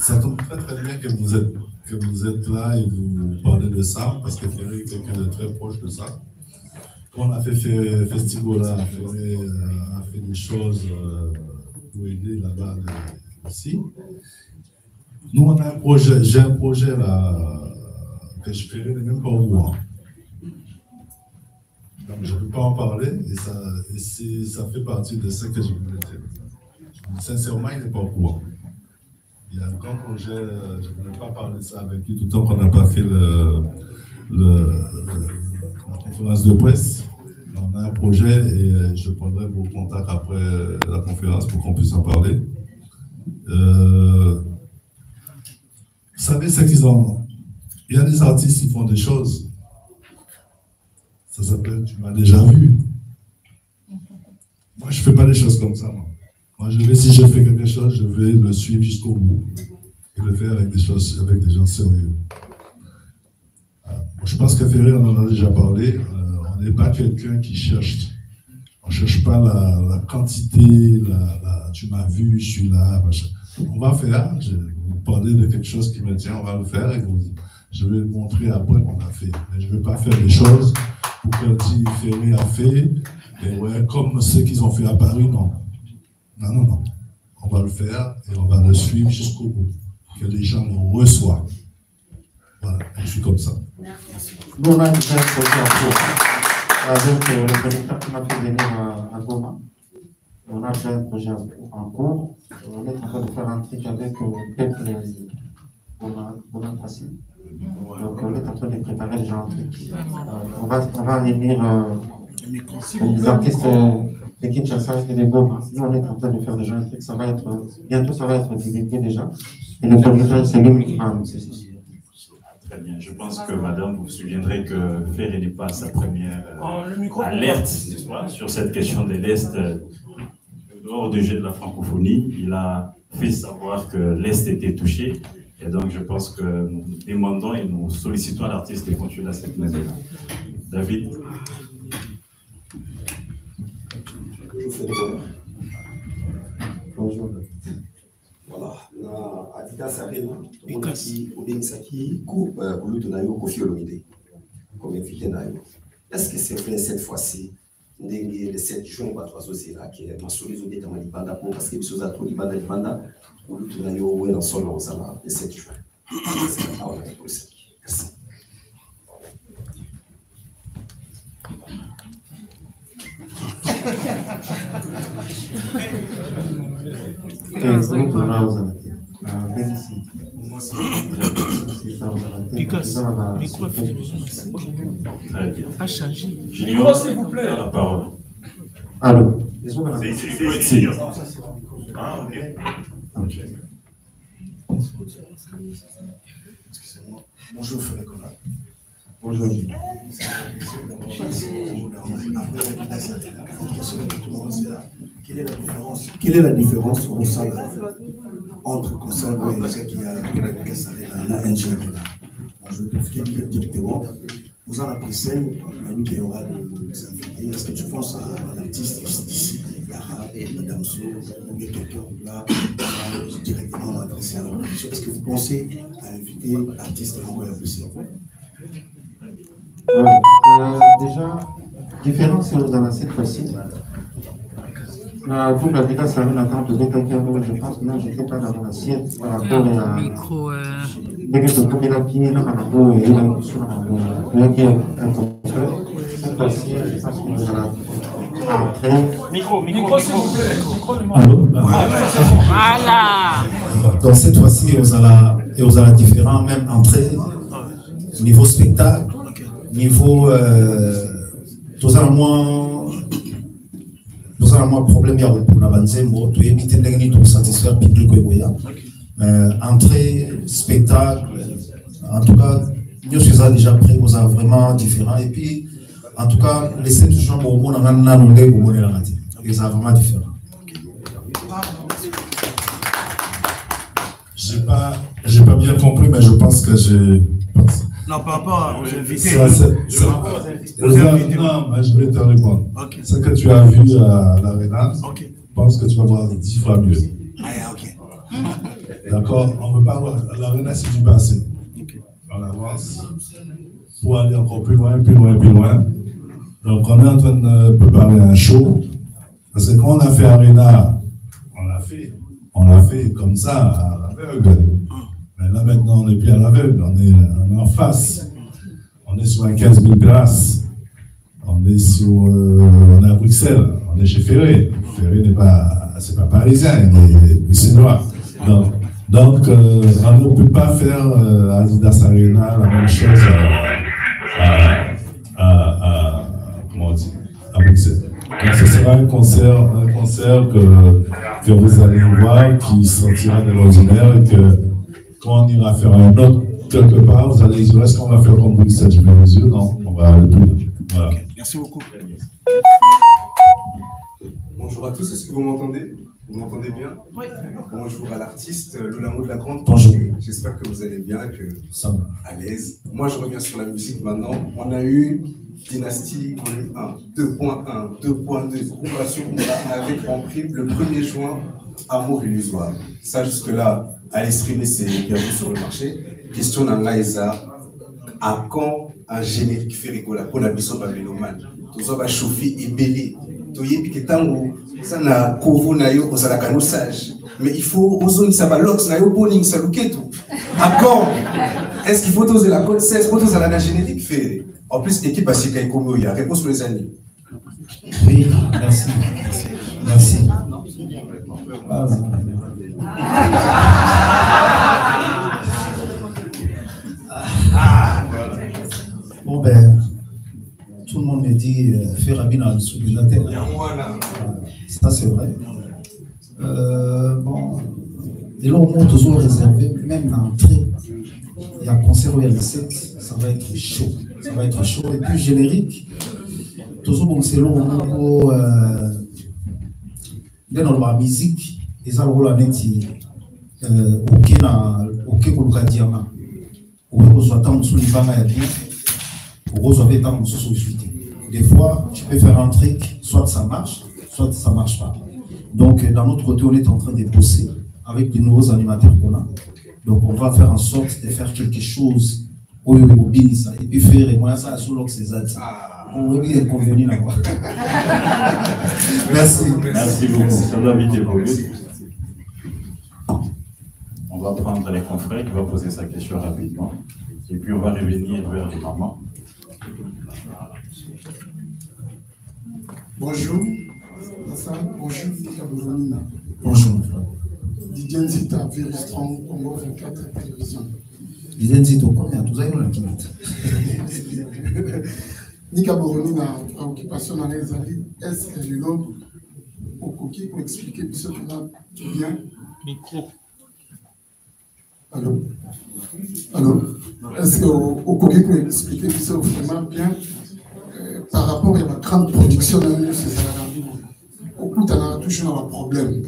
Ça tombe très très bien que vous êtes là et vous parlez de ça, parce que Ferré est quelqu'un de très proche de ça. On a fait Festigola, Ferré a fait des choses pour aider là-bas aussi. Nous, on a un projet, j'ai un projet là que je ferai même pas au mois. Donc je ne peux pas en parler et ça fait partie de ce que je voulais dire. Sincèrement, il n'est pas au courant. Il y a un grand projet, je ne voulais pas parler de ça avec lui tout le temps qu'on n'a pas fait la conférence de presse. On a un projet et je prendrai vos contacts après la conférence pour qu'on puisse en parler. Vous savez ce qu'ils ont. Il y a des artistes qui font des choses. Ça s'appelle « Tu m'as déjà vu ». Moi, je ne fais pas des choses comme ça. Moi, si je fais quelque chose, je vais le suivre jusqu'au bout. Et le faire avec des gens sérieux. Je pense que Ferré, on en a déjà parlé. On n'est pas quelqu'un qui cherche. On ne cherche pas la quantité, tu m'as vu, je suis là. Machin. On va faire. Je vais vous parler de quelque chose qui me tient, on va le faire. Et je vais vous montrer après qu'on a fait. Mais je ne vais pas faire des choses pour que Ferré a fait. Et ouais, comme ceux qu'ils ont fait à Paris, non. Non. On va le faire et on va le suivre jusqu'au bout. Que les gens nous reçoivent. Voilà, je suis comme ça. Nous, on a déjà un projet en cours avec le producteur qui m'a fait venir à Goma. On a déjà un projet en cours. On est en train de faire un truc avec Pepe Bonan Fassi. Donc, on est en train de préparer déjà un truc. On va réunir les artistes de Kinshasa et de Goma. Nous, on est en train de faire déjà un truc. Bientôt, ça va être divulgué déjà. Et le producteur, c'est lui qui va annoncer ça. Très bien. Je pense que madame, vous vous souviendrez que Ferré n'est pas sa première alerte, n'est-ce pas, sur cette question de l'Est. Dehors du jeu de la francophonie, il a fait savoir que l'Est était touché. Et donc, je pense que nous demandons et nous sollicitons l'artiste de continuer à cette maison. David. Bonjour. Voilà, na Adidas Arena, Monaki, Odenisaki, Kou, Oluto Nayo, Kofi Olomide, comme invité Nayo. Est-ce que c'est vrai cette fois-ci, le 7 juin, on va trouver là, qui est ma solution de Malibanda, parce que les choses à trop Libanda, Oluto Nayo, où est dans son nom, le 7 juin. Merci. A changé. Junior, s'il vous plaît. La parole. Allô. C'est Ah, ok. Excusez-moi. Bonjour, Frère Cola. Bonjour. Quelle est la différence au sein entre Consalvo et ce qu'il y a la NGA? Je vais profiter directement. Vous en appréciez, il y aura des invités. Est-ce que tu penses à un artiste ici, Lara et Madame Sou, ou bien quelqu'un là, directement m'adresser à la production? Est-ce que vous pensez à inviter l'artiste en Angola aussi? Déjà, différence dans cette fois-ci. Pour la vida, ça arrive à temps de quelqu'un, je pense que là, je ne sais pas dans l'assiette par rapport à. Micro. Micro, s'il vous plaît. Voilà. Donc cette fois-ci, et aux allez différents, même entrée, niveau spectacle, niveau tous à moins problème il y a pour la banzembo, tu éviter de tout satisfaire public entrée, spectacle, en tout cas, nous sommes déjà prêts, vous avez vraiment différents et puis en tout cas, laissez toujours au monde en allant nous les vous ils sont vraiment différents. J'ai pas bien compris, mais je pense que j'ai. Non, par rapport aux invités. Non, mais je vais te répondre. Okay. Ce que tu as vu à l'Arena, je pense que tu vas voir 10 fois mieux. Ah, ok. D'accord? On ne veut pas voir. L'Arena, c'est du passé. Okay. On avance pour aller encore plus loin, plus loin, plus loin. Donc, on est en train de préparer un show. Parce que quand on a fait Arena, on l'a fait comme ça, à l'aveugle. Mais là, maintenant, on n'est plus à l'aveugle, on est en face. On est sur un 15 000 places. On est à Bruxelles. On est chez Ferré. Ferré n'est pas, c'est pas parisien, mais c'est noir. Donc, on ne peut pas faire à Adidas Arena la même chose comment on dit, à Bruxelles. Donc, ce sera un concert que vous allez voir qui sortira de l'ordinaire et que quand on ira faire un autre quelque part, vous allez dire est-ce qu'on va faire comme Bruxelles? Je vais les yeux, non, on va aller plus. Voilà. Okay. Merci beaucoup. Bonjour à tous, est-ce que vous m'entendez? Vous m'entendez bien? Oui. Bonjour à l'artiste Lolamo de la Grande. Bonjour. J'espère que vous allez bien, que ça va. À l'aise. Moi, je reviens sur la musique maintenant. On a eu Dynastie volume 1, 2.1, 2.2. On avait compris le 1er juin, Amour illusoire. Ça, jusque-là, aller streamer, c'est bientôt sur le marché. Question d'Angaïza, à quand un générique fait rigoler pour la mission babylomane? Tout ça va chauffer et belé. Tout y est piqué tango. Ça n'a kovo na yo, ça n'a qu'un sage. Mais il faut oser ça va lox na yo boning ça tout. À quand? Est-ce qu'il faut oser la code 16 pour oser la générique fait? En plus, l'équipe a signé comme il y a réponse pour les années. Oui, merci. Merci. Bon ben, tout le monde me dit faire un bilan sous la tête. Ça c'est vrai. Bon, et là au moins toujours réservé, même l'entrée, il y a un concert où il y a le 7, ça va être chaud. Ça va être chaud. Et puis générique, toujours bon, c'est long au dans la musique, et ça le rôle à neti, ok pour le diamant. Ou soit tant sous les bancs à bien, ou soit tant sous le suite. Des fois, tu peux faire un truc, soit ça marche pas. Donc, dans notre côté, on est en train de bosser avec les nouveaux animateurs qu'on a. Donc, on va faire en sorte de faire quelque chose. Et puis faire et moi ça sur l'oxysate. On va bien convenir là. Merci. Merci beaucoup. Ça doit vite évoluer. On va prendre les confrères qui vont poser sa question rapidement. Et puis on va revenir vers les mamans. Bonjour. Bonjour, Camerounina. Bonjour. Didier Nzita, Very Strong, Congo 24 télévision. Didier Nzita, combien? Tout ça, il y a une limite. Nika Boronina, préoccupation dans les années, est-ce que le l'homme au coquille pour expliquer ce qu'on a bien? Micro. Allô? Est-ce que au coquille pour expliquer ce qu'on vraiment bien par rapport à la grande production de nous, c'est ça la vie. Au coup, on a toujours un problème.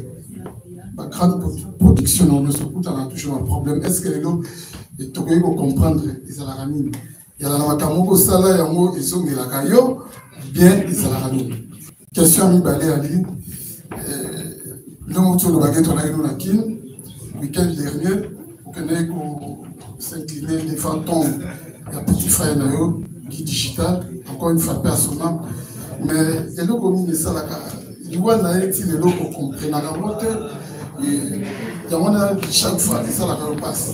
La grande production de nous, au coup, on a toujours un problème. Est-ce que l'homme est tombé pour comprendre les alaramines? Il y a la makamoko sala yango ezongi la kayo bien ezalaka nini. Question mi balé ali non autour de baguette on a eu la kin week-end dernier pour que n'ait qu'on s'incliner les fantômes il y a petit frère nayo qui digital encore une fois personnel mais et le commun ça la il voit na été le loco comprendre la moteur il y a on a chaque fois ça la passe.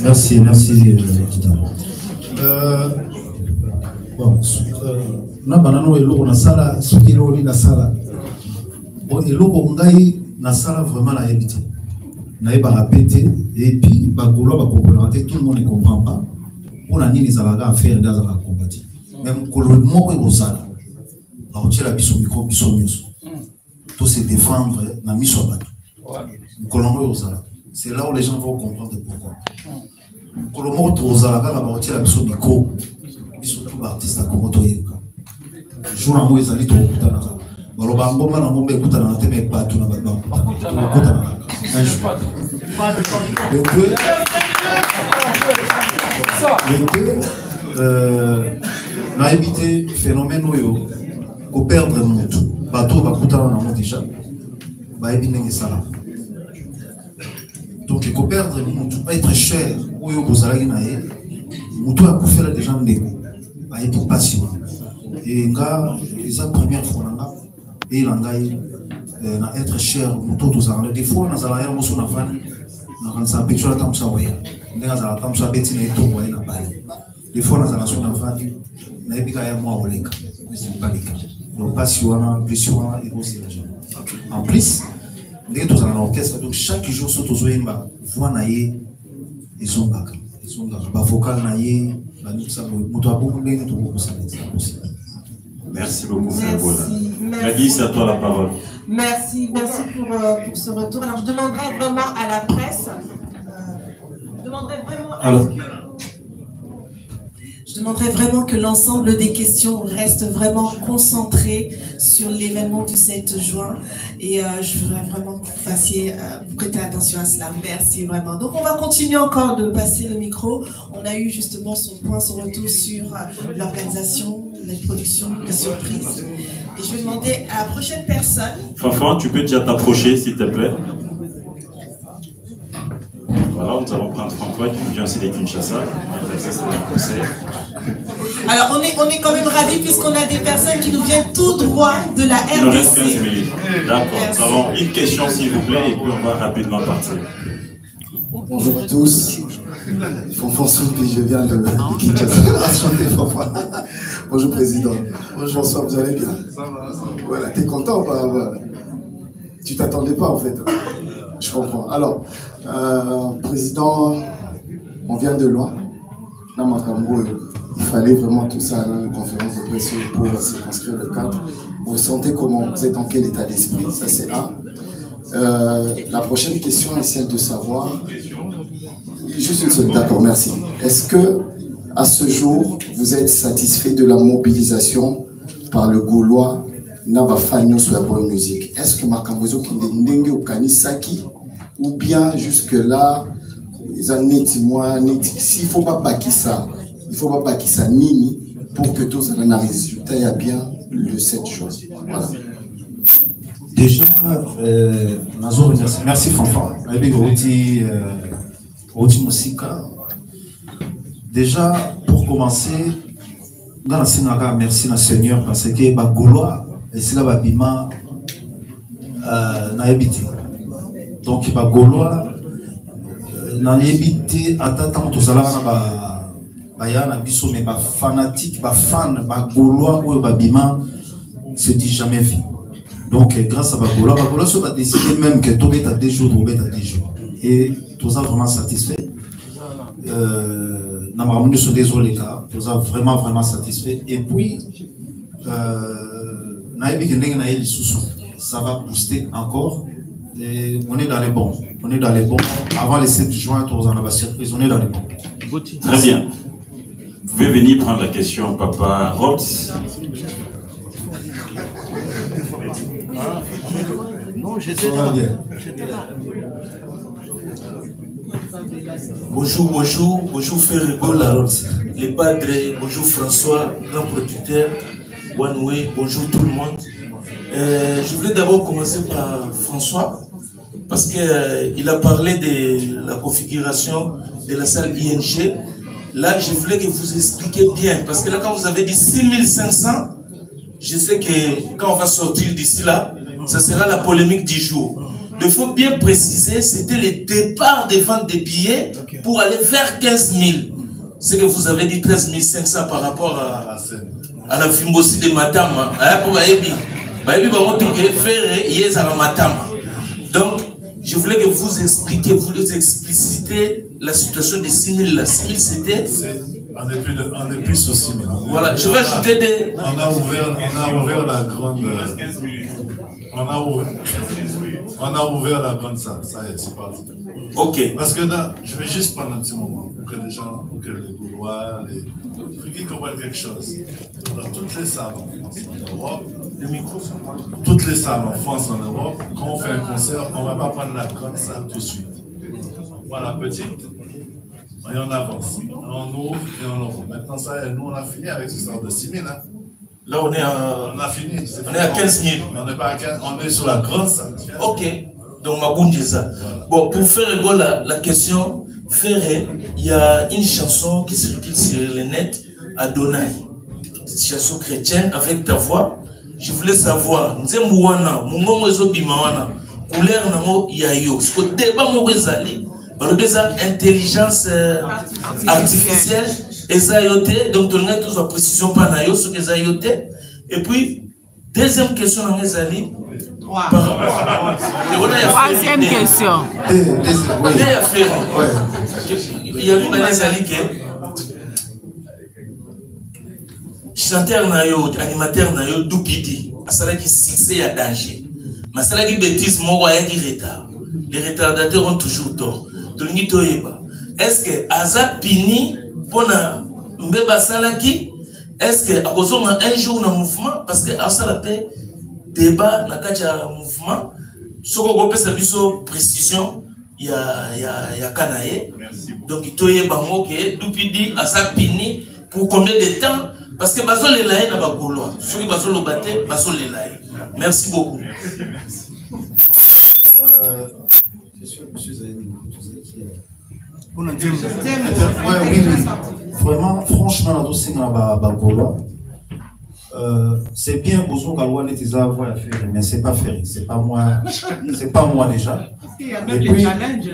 Merci. Bon, na banano eloko na sala, soki eloko na sala. Bon, eloko ngai na sala vraiment na habité. naïba répété, et puis, Bagolo va comprendre, tout le monde ne comprend pas. On a dit les Alaga à faire dans la combattre. Même Colombo et Rosala, on tire la biso micro, biso mieux. Tout se défendre, na mission battu. Colombo et Rosala. C'est là où les gens vont comprendre pourquoi. Colombo et Rosala, on tire la biso micro, biso tout artiste à Komoto Yeka. Jour en mois, ils allaient trop écouter. Baloba ngoma na ngombe écouter na teme pas tout na ba. On a évité le phénomène où perdre le monde. Bateau va coûter dans le monde déjà. Va éviter ça. Donc il faut perdre le monde, pas être cher. Où vous allez naïe, vous doit faire des gens négo. Va être patient. Et nga, c'est la première fois là. Et là, na être cher. Vous tous allez des fois, nous allons aller sur la vanne. Nous allons picture la table ça ouais. Nous allons la table ça bêtise et tout ouais na balle. Des fois, nous allons sur la vanne. Nous allons bien moi au lec. C'est pas le cas. Donc pas si on a plus on a et aussi l'argent. En plus, dès que nous allons l'orchestre, donc chaque jour sur tous les jours, voix naïe et son bac. Son vocal naïe, la nuit ça nous doit beaucoup bien tout beaucoup ça. Merci beaucoup, Frère Bola. Maggie, c'est à toi la parole. Merci pour ce retour. Alors, je demanderais vraiment à la presse, je demanderais vraiment que l'ensemble des questions restent vraiment concentrées sur l'événement du 7 juin. Et je voudrais vraiment que vous prêtez attention à cela. Merci vraiment. Donc, on va continuer encore de passer le micro. On a eu justement son retour sur l'organisation, la production, la surprise. Et je vais demander à la prochaine personne. Fanfan, tu peux déjà t'approcher, s'il te plaît. Voilà, nous allons prendre François qui vient aussi de Kinshasa. Alors, on est quand même ravis puisqu'on a des personnes qui nous viennent tout droit de la RDC. Il nous reste 15 minutes. D'accord. Nous avons une question, s'il vous plaît, et puis on va rapidement partir. Bonjour à tous. Fanfan Souki, je viens de Kinshasa. Bonjour Président. Bonsoir, vous allez bien? Voilà, t'es content ou pas? Voilà. Tu t'attendais pas en fait. Je comprends. Alors, Président, on vient de loin. Là, Makambo, il fallait vraiment tout ça dans une conférence de presse pour circonscrire le cadre. Vous sentez comment? Vous êtes dans quel état d'esprit? Ça, c'est un. La prochaine question est celle de savoir. Juste une seule, d'accord, merci. Est-ce que, à ce jour, vous êtes satisfait de la mobilisation par le Gaulois Nava Fagno sur la bonne musique? Est-ce que Makambozo qui est Ndenge au Kanisaki ou bien jusque-là, ils ont net moi, s'il ne faut pas baquer ça, il ne faut pas baquer ça nini pour que tous aient un résultat et bien le 7 juin. Voilà. Déjà, merci Fanfan. Déjà, pour commencer, dans la Sénaga, merci le Seigneur parce que Bagoloa, et c'est là Babima n'a habité. Donc, Bagoloa n'a habité à tant que ça na biso mais ba fanatique, ba fan, Bagoloa ou Babima se dit jamais vu. Donc, grâce à Bagoloa, Bagoloa se va décider même que tout est à 2 jours, tout est à 10 jours. Et tout ça vraiment satisfait. Nous sommes désolés, tout ça vraiment satisfait. Et puis, ça va booster encore. Et on est dans les bons. On est dans les bons. Avant le 7 juin, on a la surprise. On est dans les bons. Très bien. Vous pouvez venir prendre la question, Papa Rox. Non, j'étais là. Bonjour Frère Bola, les padres, bonjour François, grand producteur, Wanoué, bonjour tout le monde. Je voulais d'abord commencer par François, parce qu'il a parlé de la configuration de la salle ING. Là, je voulais que vous expliquiez bien, parce que là, quand vous avez dit 6500, je sais que quand on va sortir d'ici là, ça sera la polémique du jour. Il faut bien préciser, c'était le départ des ventes des billets pour aller vers 15 000. C'est que vous avez dit 13 500 par rapport à la Fimbosi de Matama. Donc, Je voulais que vous expliquiez, vous explicitez la situation des 6 000. La 6 000, c'était... On n'est plus sur 6 000. Voilà, je vais ajouter des... On a ouvert la grande... On a ouvert la grande salle, ça y est, c'est parti. Ok. Parce que là, je vais juste prendre un petit moment pour que les gens, pour que les Gaulois, les comprennent quelque chose. Dans toutes les salles en France, en Europe, toutes les salles en France, en Europe, quand on fait un concert, on ne va pas prendre la grande salle tout de suite. Voilà, petite. Et on avance. On ouvre et on ouvre. Maintenant, ça, nous, on a fini avec ce sort de 6 000. Hein. Là, on est à... On a fini. On est à 15 000. On n'est pas à 15 000, on est sur la grande salle. Ok. Donc, Maboun dit ça. Bon, pour faire la question, Ferré, il y a une chanson qui circule sur le net, Adonai. C'est une chanson chrétienne avec ta voix. Je voulais savoir, Nzemouana, Mungongo Zobimawana, couleur Namo Yayo. Ce que débat Mouezali, intelligence artificielle, Ezayote, donc tu as tous la précision par Nayo, ce que Ezayote. Et puis, deuxième question, Nzali. Troisième question. Il y a une Nzali qui chanteur Nayo, animateur Nayo, Doupidi, Asalaki succès à danger. Mais Asalaki bêtise, moi, il y a retard. Les retardateurs ont toujours tort. Est-ce que Aza Pini pour Mbeba Salaki, est-ce que un jour dans le mouvement, parce que Aza paix débat dans le mouvement, ce qu'on peut savoir précision, il y a Kanaé. Donc il y a Bango qui Doupidi Aza Pini pour combien de temps? Parce que Bazo Lelaye n'a pas de loi. Ceux qui Bazo Lobaté, Bazo Lelaye. Merci beaucoup. Vraiment, franchement, c'est bien besoin qu'Alouane ait des avoirs à faire, mais c'est pas fait. C'est pas moi déjà. Il y a même les challenges.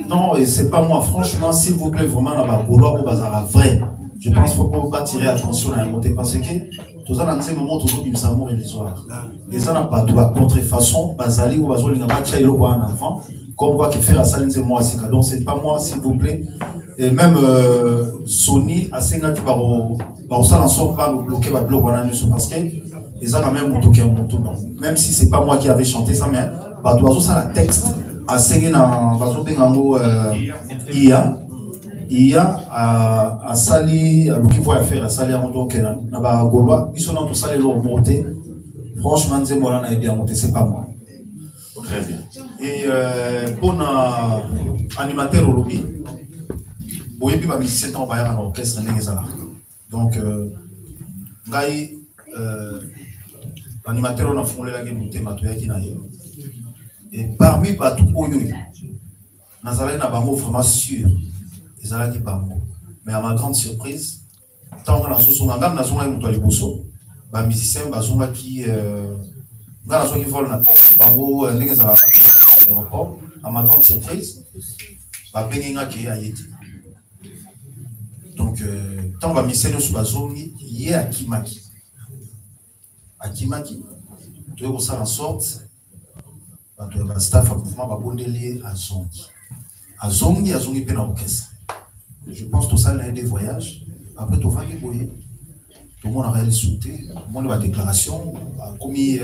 Non, et c'est pas moi. Franchement, s'il vous plaît, vraiment, la Gaulois au bazar vrai. Je pense qu'il ne faut pas tirer attention à la montée parce que tout ça, dans ces moments, tout le monde est amour et l'histoire. Et ça n'a pas de contrefaçon, Bazali ou Bazoli n'a pas tiré le roi en enfant, comme on voit qu'il fait la salle, c'est moi, donc c'est pas moi, s'il vous plaît. Et même Sony, à 5 ans, qui va au salon, on va bloquer le blog parce que les gens ont même monté qui ont même si c'est pas moi qui avais chanté ça, mais bah, tu ça la texte à 5 ans, il y a à Sali, à l'outil à faire, à Sali, à Montoke, à Gaulois, ils sont dans tout ça, les lots montés. Franchement, c'est moi, on a bien monté, c'est pas moi. Très bien. Et pour animateur au lobby, vous avez 17 ans, on va y avoir un orchestre, donc, l'animateur, on a fondé la game, et parmi les tout Nazaré n'a pas vraiment sûr. Mais à ma grande surprise, tant que nous sommes en train de faire les musiciens qui volent à ma grande surprise, donc, tant que musiciens sont il y a Akimaki. Akimaki, tu veux ça en sorte, le staff a mouvement à Zongi. À Zongi, puis dans l'orchestre. Je pense que tout ça, il y a des voyages. Après, tout va débrouiller. Tout le monde a réalisé, tout le monde a une déclaration, a commis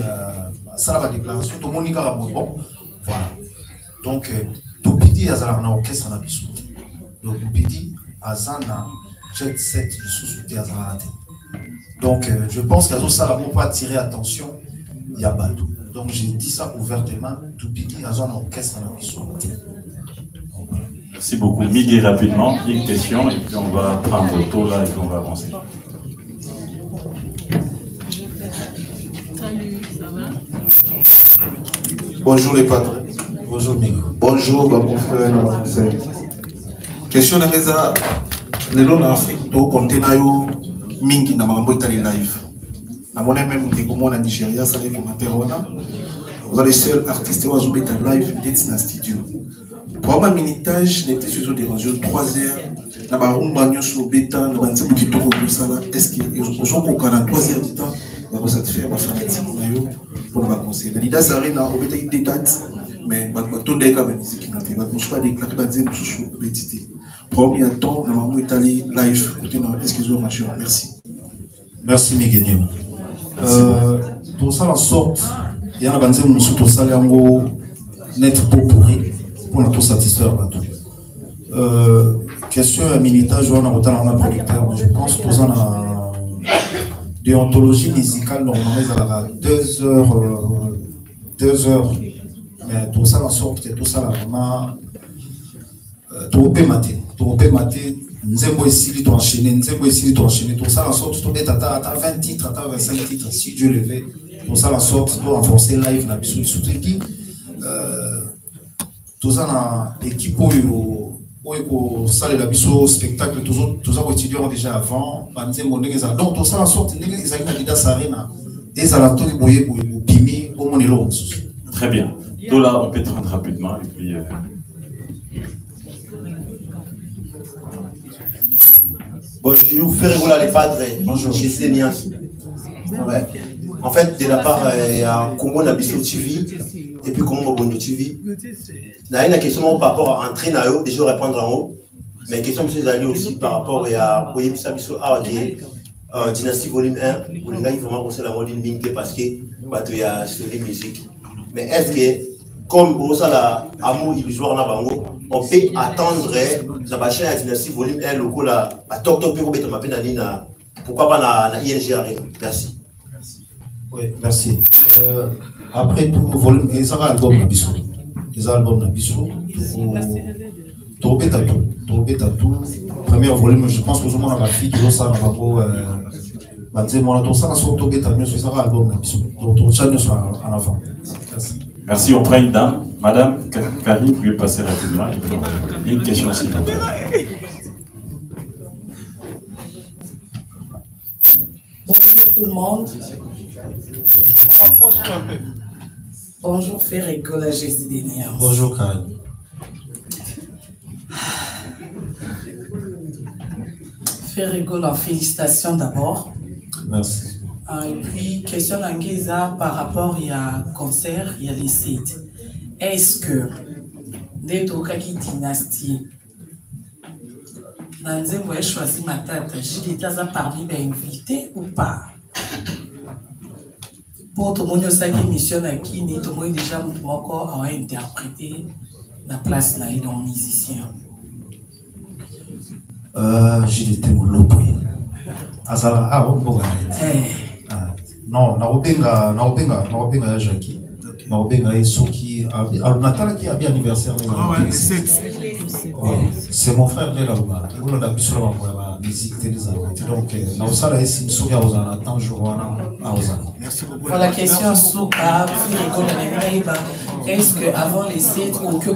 ça la déclaration, tout le monde a bon. Voilà. Donc, tout petit, il y a un orchestre à la bisouté. Donc, tout petit, il y a un jet set de sous-souté à la tête. Donc, je pense qu'à ça, la pas attirer attention, il y a Badou. Donc, j'ai dit ça ouvertement, tout petit, il y a un orchestre à la bisouté. Merci beaucoup. Miguel, rapidement, une question, et puis on va prendre le tour là et puis on va avancer. Salut, ça va? Bonjour les patrons. Bonjour Miguel. Bonjour mon frère. Question de Reza. Les lois en Afrique, donc on a eu mingi na mambo itali live. Na mon même que comme en Nigeria, ça les commentaires on a. Vous êtes les seuls artistes qui ont été live dans le studio. Pour ma minitage, n'était sur des rangeaux 3 heures. Na ba rumba nyoso beta na bantu qui to ko sala. Est-ce que ils sont au Canada 3 heures du temps? On va satisfaire ma fanatique na yo pour ma conseil. L'idée ça rena au beta des dates. mais baton de ka musique na te baton pas des claques bazem sous petite premier temps na maman Italie live côté dans excusez-moi machin merci. Merci Miguel. Tout ça la sorte il y a un banzem nous tout ça yango net pour nous satisfaire bateau. Question à militage on a autant en producteur je pense que ça na déontologie musicale normalement ça va 2 heures mais tout ça la sorte que tout ça là vraiment tout peut mater nzembo esili to enchaîner tout ça la sorte tout est à 20 titres à 25 titres si Dieu le veut tout ça la sorte doit renforcer live na biso surtout qui tout ça na équipe au salle la biso spectacle tous autres étudiants déjà avant banzembo ndenge ça donc tout ça la sorte ndenge ils arrivent à Dida Sarena et ça la toki boye pimi au monelo. Très bien. Donc là on peut te rendre rapidement et puis Bonjour, Ferregola les padres. Bonjour. Chez Sénias. Ouais. En fait, de la part, il y a Congo Nabiso TV et puis Congo Bondo TV. Il y a une question par rapport à entrer dans déjà répondre en haut. Mais une question que vous aussi par rapport à Oyebisa Biso AOD, Dynastie Volume 1, où les gars ils vraiment conseillent la mode d'une parce que il y a story musique. Mais est-ce que, comme pour ça, la amour illusoire na bango, on peut attendre la chaîne à Dynastie Volume 1, le coup là, à Tok Tok Piro Beto Mapé Nina, pourquoi pas na ING arrive. Merci. Oui, merci. Après tout, volume, il y a un album Nabiso. Il y a un album Nabiso. Tourbe Tatou. Premier volume, je pense que tout le monde a la fille qui ça dans album Nabiso. Donc, tout ça, nous sommes en avant. Merci, on prend une dame. Madame Karine, vous pouvez passer rapidement. Une question s'il vous plaît. Bonjour tout le monde. Bonjour Ferregola Jésus-Dénia. Bonjour Karine. Ferregola, félicitations d'abord. Merci. Et puis, question d'Angueza par rapport à un concert, il y a les sites. Est-ce que, dès Tokaki Dynastie, Nanzé vous avez choisi ma tête, j'ai été parmi les invités ou pas? Pour tout le monde, ça qui mission à qui n'est tout le monde déjà encore à interpréter la place là et dans musicien. J'ai été mon lopo. Azala ah bon non na Jackie na obenga soki Natal qui a bien anniversaire c'est mon frère là on a biso la musique donc na osala esi soki a osana tant jour wana a osana. Pour la question Souka, est-ce que avant les sites ou que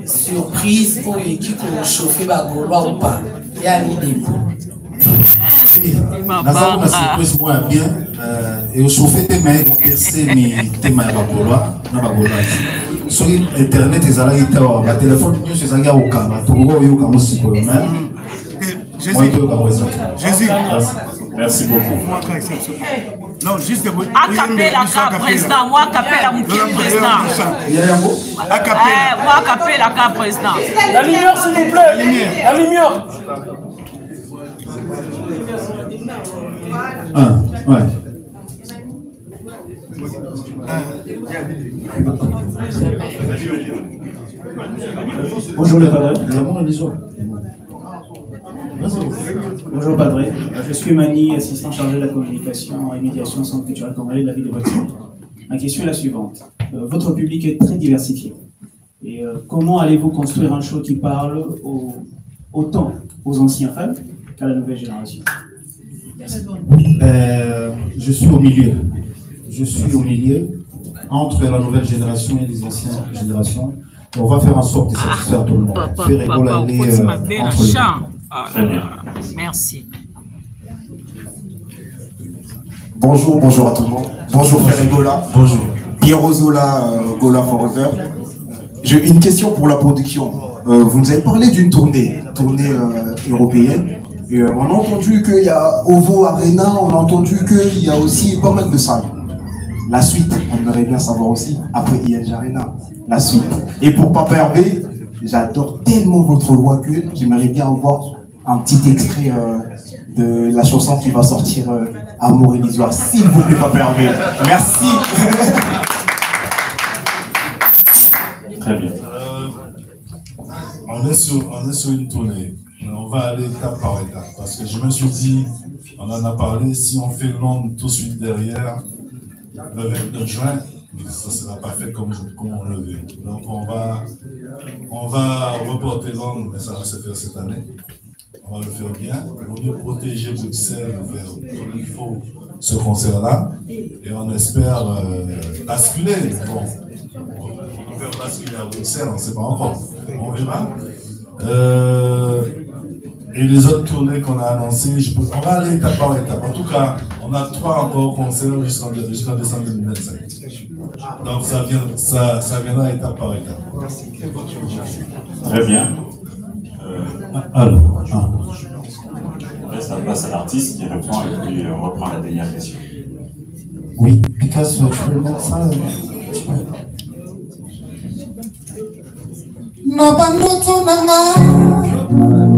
surprise pour l'équipe pour chauffer Bagolois ou pas? Il y a une idée. Nazareth surprise moi bien et au chauffer tes mains exercer tes mains Bagolois na Bagolois. Sur internet ils allaient avoir un téléphone nous c'est ça au camera tout le monde au camera aussi pour même. Jésus. Merci beaucoup. Non, juste que vous. Acapella, président. Moi, acapella, mon président. Moi, acapella, président. La lumière, s'il vous plaît. La lumière. Ouais. Bonjour les padres. Bonjour Padre, je suis Mani, assistant chargé de la communication et médiation au Centre culturel congolais de la ville de Bruxelles. Ma question est la suivante. Votre public est très diversifié. Et comment allez-vous construire un show qui parle autant aux anciens fans qu'à la nouvelle génération? Je suis au milieu. Je suis au milieu entre la nouvelle génération et les anciennes générations. On va faire en sorte de satisfaire tout le monde. Faire rigoler entre les Merci. Bonjour à tout le monde. Bonjour Ferregola. Bonjour. Pierre Zola, Gola Forever. J'ai une question pour la production. Vous nous avez parlé d'une tournée européenne. Et on a entendu qu'il y a Ovo Arena, on a entendu qu'il y a aussi pas mal de salles. La suite, on j'aimerais bien savoir aussi, après ING Arena, la suite. Et pour Papa Hervé, j'adore tellement votre voix que j'aimerais bien avoir un petit extrait de la chanson qui va sortir, Amour illusoire. S'il vous plaît, Papa Hervé. Merci. Très bien. On est sur une tournée. On va aller étape par étape. Parce que je me suis dit, on en a parlé, si on fait Londres tout de suite derrière, le 29 juin, ça ne sera pas fait comme on le veut. Donc on va reporter Londres, mais ça va se faire cette année. On va le faire bien. Il vaut mieux protéger Bruxelles, il faut ce concert-là. Et on espère basculer. Bon, on peut basculer à Bruxelles, on ne sait pas encore. On verra. Et les autres tournées qu'on a annoncées, on va aller étape par étape. En tout cas, on a 3 encore concerts jusqu'en décembre 2025. Donc ça viendra étape par étape. Très bien. Alors, après, ça passe à l'artiste qui répond et puis on reprend la dernière question. Oui, Picasso, tu peux le mettre ça Na bandoto nanga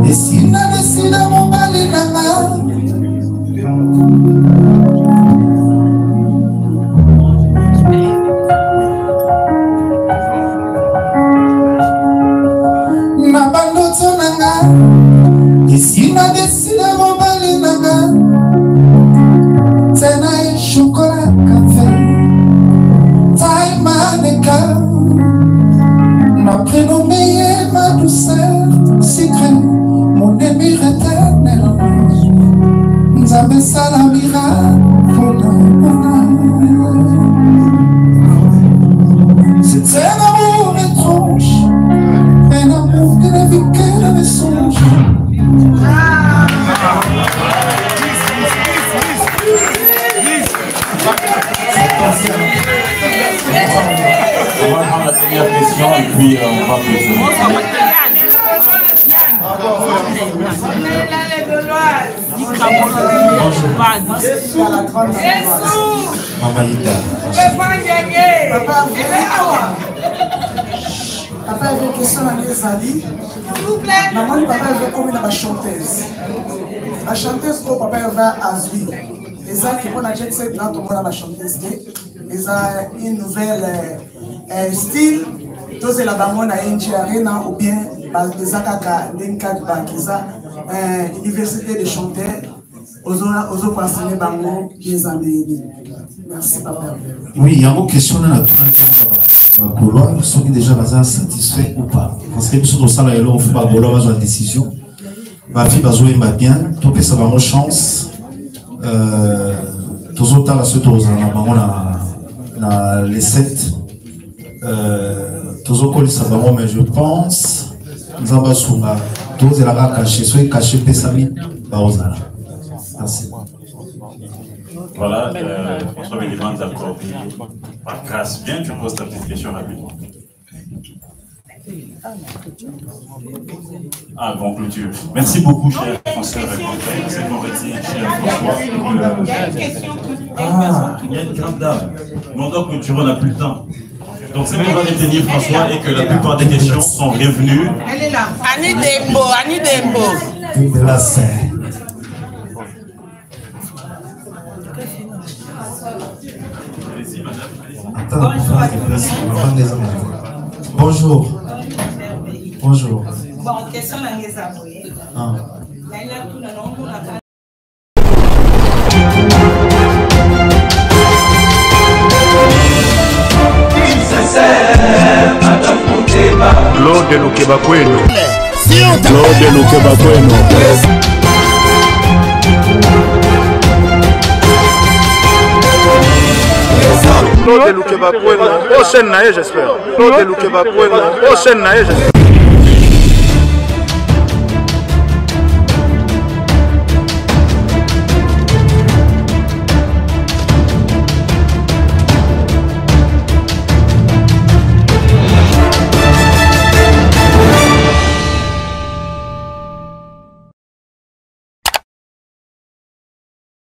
esina desina mobali nanga na bandoto nanga esina desina mobali nanga tena e chocolat café taille mannequin. Ma prénommée ma douceur, secret, mon émir éternel. Nzambe salamira, c'est un amour étrange, un amour qui ne vit que dans les songes. On va prendre la première question et puis on va poser. Papa avait une question à mes amis. Maman, papa avait comme une chanteuse. La chanteuse au papa va à Zui. Les gens qui vont à Jet Set, là, tout le monde a la chanteuse. Ils ont une nouvelle style. Tous les bamons à ING Arena ou bien les Akaka, l'Inka de Bankiza, université de chanteurs. Aux autres enseignants bango, les amis. Merci, papa. Oui, il y a une question dans la couloir. Ils sont déjà satisfaits ou pas? Parce que nous sommes au salon et là, on fait pas la décision. Ma fille va jouer bien, tout ça va avoir chance. Tous autres là, ceux les 7. Tous autres ça va, mais je pense nous avons souvent tous les là caché, soit caché Pessami, Baozala. Merci. Voilà, François Véliman d'accord. Par grâce, bien, tu poses ta petite question rapidement. Ah, bon, clôture. Merci beaucoup, cher François. C'est qu'on retient, cher François. Ah, il y a une grande dame. Mais on doit clôturer, on n'a plus le temps. Donc, c'est qu'on va retenir François et que la plupart des questions sont revenues. Elle est là. Annie Dembo, Annie Dembo. De la scène. Bonjour. Bonjour. Bon, question à mes amis. Claude Lukeba Kweno. Claude Lukeba Kweno. Claude Lukeba Kweno. Prochaine naïe, j'espère. Claude Lukeba Kweno. Prochaine naïe, j'espère.